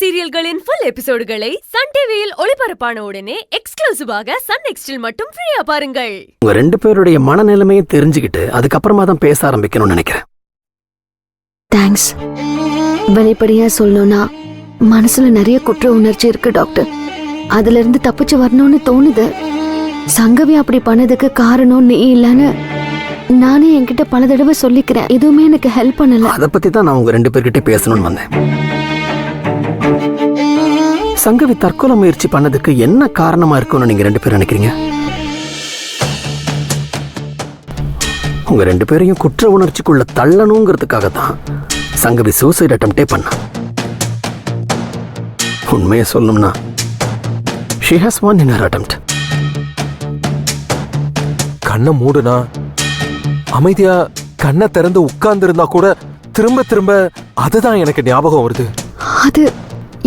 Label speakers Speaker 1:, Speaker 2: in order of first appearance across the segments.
Speaker 1: சீரியல்களின் full எபிசோடுகளை Sun டிவியில் ஒளிபரப்பான உடனே எக்ஸ்க்ளூசிவாக சன் நெக்ஸ்டில் மட்டும் ஃப்ரீயா பாருங்கள்.
Speaker 2: உங்க ரெண்டு பேருடைய மனநிலைமையை தெரிஞ்சுக்கிட்டு அதுக்கப்புறமா தான் பேச ஆரம்பிக்கணும்னு நினைக்கிறேன்.
Speaker 3: தேங்க்ஸ். வெளிப்படையா சொல்லணும்னா மனசுல நிறைய குற்ற உணர்ச்சி இருக்கு டாக்டர். அதுல இருந்து தப்பிச்சு வரணும்னு தோணுது. சங்கவி அப்படி பண்ணதுக்கு காரணம் நீ இல்லன்னு நானே என்கிட்ட பல தடவை சொல்லிக்கிறேன். எதுவுமே எனக்கு ஹெல்ப் பண்ணல.
Speaker 2: அதை பத்தி தான் நான் உங்க ரெண்டு பேர்கிட்ட பேசணும்னு வந்தேன். சங்கவி தற்கொலை முயற்சி பண்ணதுக்கு என்ன காரணமா இருக்கும்னு நீங்க ரெண்டு பேரும் நினைக்கிறீங்க? உங்க ரெண்டு பேரையும் குற்ற உணர்ச்சிக்குள்ள தள்ளணுங்கிறதுக்காக தான் சங்கவி சூசைட் அட்டெம்ப்டே பண்ணா. உண்மையை சொல்லணும்னா she has won in her attempt.
Speaker 4: கண்ணை மூடுனா அமைதியா கண்ணை திறந்து உட்கார்ந்து இருந்தா கூட திரும்ப திரும்ப அதுதான் எனக்கு ஞாபகம் வருது.
Speaker 3: அது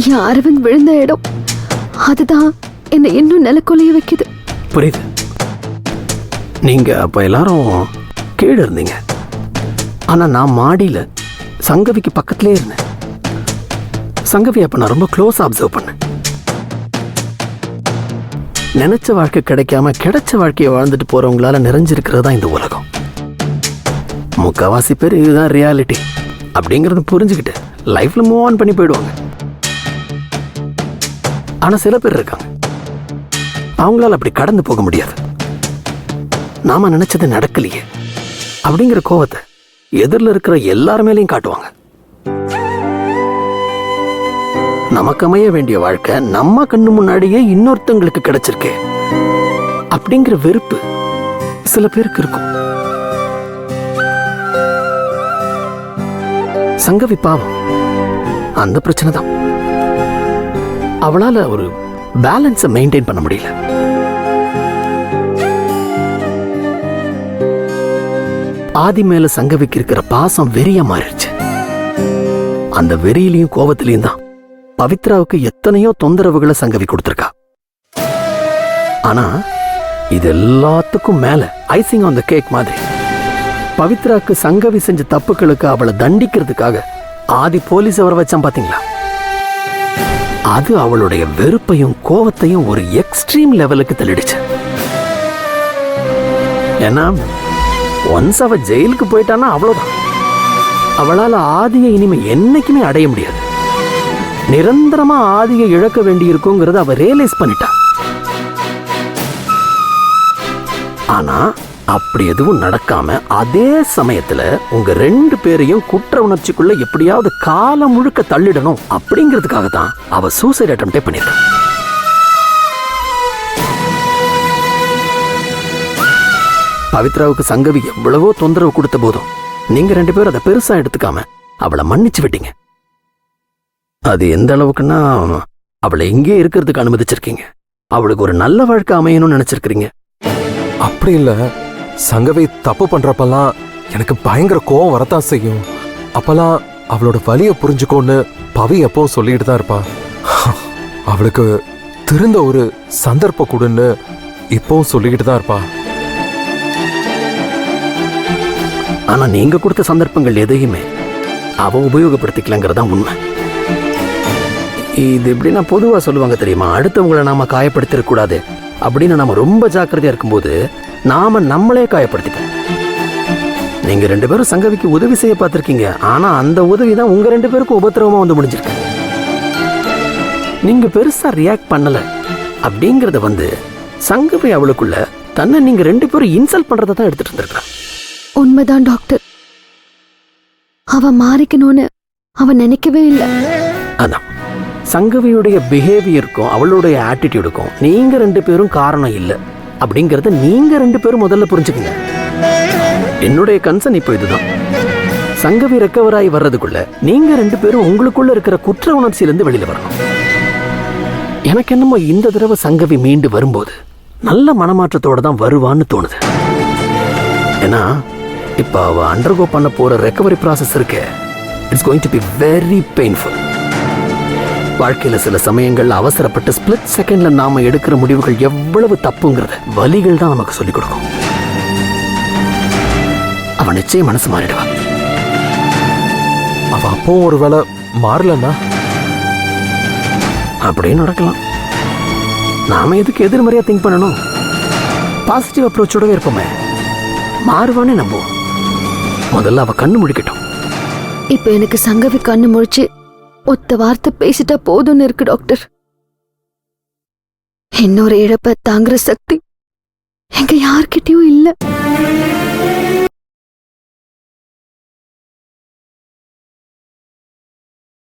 Speaker 3: என் அரவிந்த் விழுந்த இடம். அதுதான் என்னை இன்னும் நிலக்கொலைய வைக்குது.
Speaker 2: புரியுது. நீங்க அப்ப எல்லாரும் கீழே இருந்தீங்க. ஆனா நான் மாடியில சங்கவிக்கு பக்கத்திலே இருந்தேன். சங்கவி அப்ப நான் ரொம்ப க்ளோஸ் அப்சர்வ் பண்ணேன். நினைச்ச வாழ்க்கை கிடைக்காம கிடைச்ச வாழ்க்கையை வாழ்ந்துட்டு போறவங்களால நிறைஞ்சிருக்கிறது தான் இந்த உலகம். முக்காவாசி பேர் இதுதான் ரியாலிட்டி அப்படிங்கறது புரிஞ்சுக்கிட்டு லைஃப்ல மூவ் ஆன் பண்ணி போயிடுவாங்க. ஆனா சில பேர் இருக்காங்க, அவங்களால அப்படி கடந்து போக முடியாது. நாம நினைச்சது நடக்கலையே அப்படிங்கிற கோவத்தை எதிரில் இருக்கிற எல்லார் மேலேயும் காட்டுவாங்க. நமக்கு அமைய வேண்டிய வாழ்க்கை நம்ம கண்ணு முன்னாடியே இன்னொருத்தங்களுக்கு கிடைச்சிருக்கே அப்படிங்கிற வெறுப்பு சில பேருக்கு இருக்கும். சங்கவி பாவம் அந்த பிரச்சனை தான். அவளால ஒரு பேலன்ஸை மெயின்டைன் பண்ண முடியல. ஆதி மேல சங்கவிக்கு இருக்கிற பாசம் வெறியா மாறிடுச்சு. அந்த வெறியிலையும் கோபத்திலையும் தான் பவித்ராவுக்கு எத்தனையோ தொந்தரவுகளை சங்கவி கொடுத்திருக்கா. ஆனா இது எல்லாத்துக்கும் மேல ஐசிங் ஆன் தி கேக் மாதிரி பவித்ராக்கு சங்கவி செஞ்ச தப்புகளுக்கு அவளை தண்டிக்கிறதுக்காக ஆதி போலீஸ் வர வச்சான் பாத்தீங்களா? அது அவளுடைய வெறுப்பையும் கோவத்தையும் ஒரு எக்ஸ்ட்ரீம் லெவலுக்கு தள்ளிடுச்சு. ஏன்னா ஒன்ஸ் அவ ஜெயிலுக்கு போயிட்டானா அவ்வளவுதான். அவளால ஆதியை இனிமே என்னைக்குமே அடைய முடியாது. நிரந்தரமா ஆதியை இழக்க வேண்டியிருக்குங்கிறத அவ ரியலைஸ் பண்ணிட்டா. ஆனா அப்படி எதுவும் நடக்காம அதே சமயத்துல உங்க ரெண்டு பேரையும் குற்ற உணர்ச்சிக்குள்ள எப்படியாவது காலம் முழுக்க தள்ளிடணும் அப்படிங்கிறதுக்காக தான் அவ சூசைட் அட்டெம்ப்டே பண்ணிருக்கா. பவித்ராவுக்கு சங்கவி எவ்வளவோ தொந்தரவு கொடுத்த போதும் நீங்க ரெண்டு பேரும் அதை பெருசா எடுத்துக்காம அவளை மன்னிச்சு விட்டீங்க. அது எந்த அளவுக்குன்னா அவளை எங்கே இருக்கிறதுக்கு அனுமதிச்சிருக்கீங்க. அவளுக்கு ஒரு நல்ல வாழ்க்கை அமையணும்னு நினைச்சிருக்கீங்க.
Speaker 4: அப்படி இல்ல, சங்கவி தப்பு பண்றப்பெல்லாம் எனக்கு பயங்கர கோவம் வரத்தான் செய்யும். அப்பெல்லாம் அவளோட வலிய புரிஞ்சுக்கோன்னு பவி எப்பவும் சொல்லிட்டு தான் இருப்பா. அவளுக்கு திருந்த ஒரு சந்தர்ப்பம் கொடுன்னு இப்பவும் சொல்லிக்கிட்டு தான் இருப்பா.
Speaker 2: ஆனா நீங்க கொடுத்த சந்தர்ப்பங்கள் எதையுமே அவ உபயோகப்படுத்திக்கலங்கிறதா உண்மை. இது எப்படின்னா பொதுவா சொல்லுவாங்க தெரியுமா, அடுத்தவங்களை நாம காயப்படுத்திடக்கூடாது அப்படின்னு நாம ரொம்ப ஜாக்கிரதையா இருக்கும்போது நாம நம்மளே காயப்படுத்திப்போம். நீங்க ரெண்டு பேரும் சங்கவிக்கு உதவி செய்ய பார்த்திருக்கீங்க. ஆனா அந்த உதவி தான் உங்க ரெண்டு பேருக்கும் உபத்திரவமா வந்து முடிஞ்சிருக்கு. நீங்க பெருசா ரியாக்ட் பண்ணல அப்படிங்கறத சங்கவி அவளுக்குள்ள தன்னை நீங்க ரெண்டு பேரும் இன்சல்ட் பண்றதை தான் எடுத்துட்டு இருந்திருக்கா.
Speaker 3: உண்மைதான் டாக்டர். அவ மாறிக்கணும்னு அவ நினைக்கவே இல்லை.
Speaker 2: அதான் சங்கவியுடைய பிஹேவியருக்கும் அவளுடைய ஆட்டிடியூடுக்கும் நீங்க ரெண்டு பேரும் காரணம் இல்லை அப்படிங்கறத நீங்க ரெண்டு பேரும் முதல்ல புரிஞ்சுக்கங்க. என்னுடைய கன்சர்ன் இப்போ இதுதான். சங்கவி ரெக்கவர் ஆகி வர்றதுக்குள்ள நீங்க ரெண்டு பேரும் உங்களுக்குள்ள இருக்கிற குற்ற உணர்ச்சியிலிருந்து வெளியில வரணும். எனக்கு என்னமோ இந்த தடவை சங்கவி மீண்டு வரும்போது நல்ல மனமாற்றத்தோட தான் வருவான்னு தோணுது. ஏன்னா இப்ப அவ அண்டர்கோ பண்ண போற ரெக்கவரி ப்ராசஸ் இருக்கு. It's going to be very painful. வாழ்க்கையில சில சமயங்கள்ல அவசரப்பட்டு ஸ்பிளிட் செகண்ட்ல நாம எடுக்கிற முடிவுகள் எவ்வளவு தப்புங்கிறத வலிகள் தான் நமக்கு சொல்லிக் கொடுக்கும். அவன் நிச்சயம் மனசு மாறிடுவா.
Speaker 4: அவ அப்போ ஒருவேளை மாறலன்னா
Speaker 2: அப்படியே நடக்கலாம். நாம எதுக்கு எதிர்மறையா திங்க் பண்ணணும்? பாசிட்டிவ் அப்ரோச்சோடவே இருப்போமே. மாறுவானே நம்புவோம். முதல்ல அவ கண்ணு முடிக்கட்டும்.
Speaker 3: இப்ப எனக்கு சங்கவி கண்ணு முழிச்சு ஒத்த வார்த்தை பேசிட்டா போதும்னு இருக்கு டாக்டர். இன்னொரு இழப்ப தாங்குற சக்தி எங்க யார்கிட்டயும் இல்ல.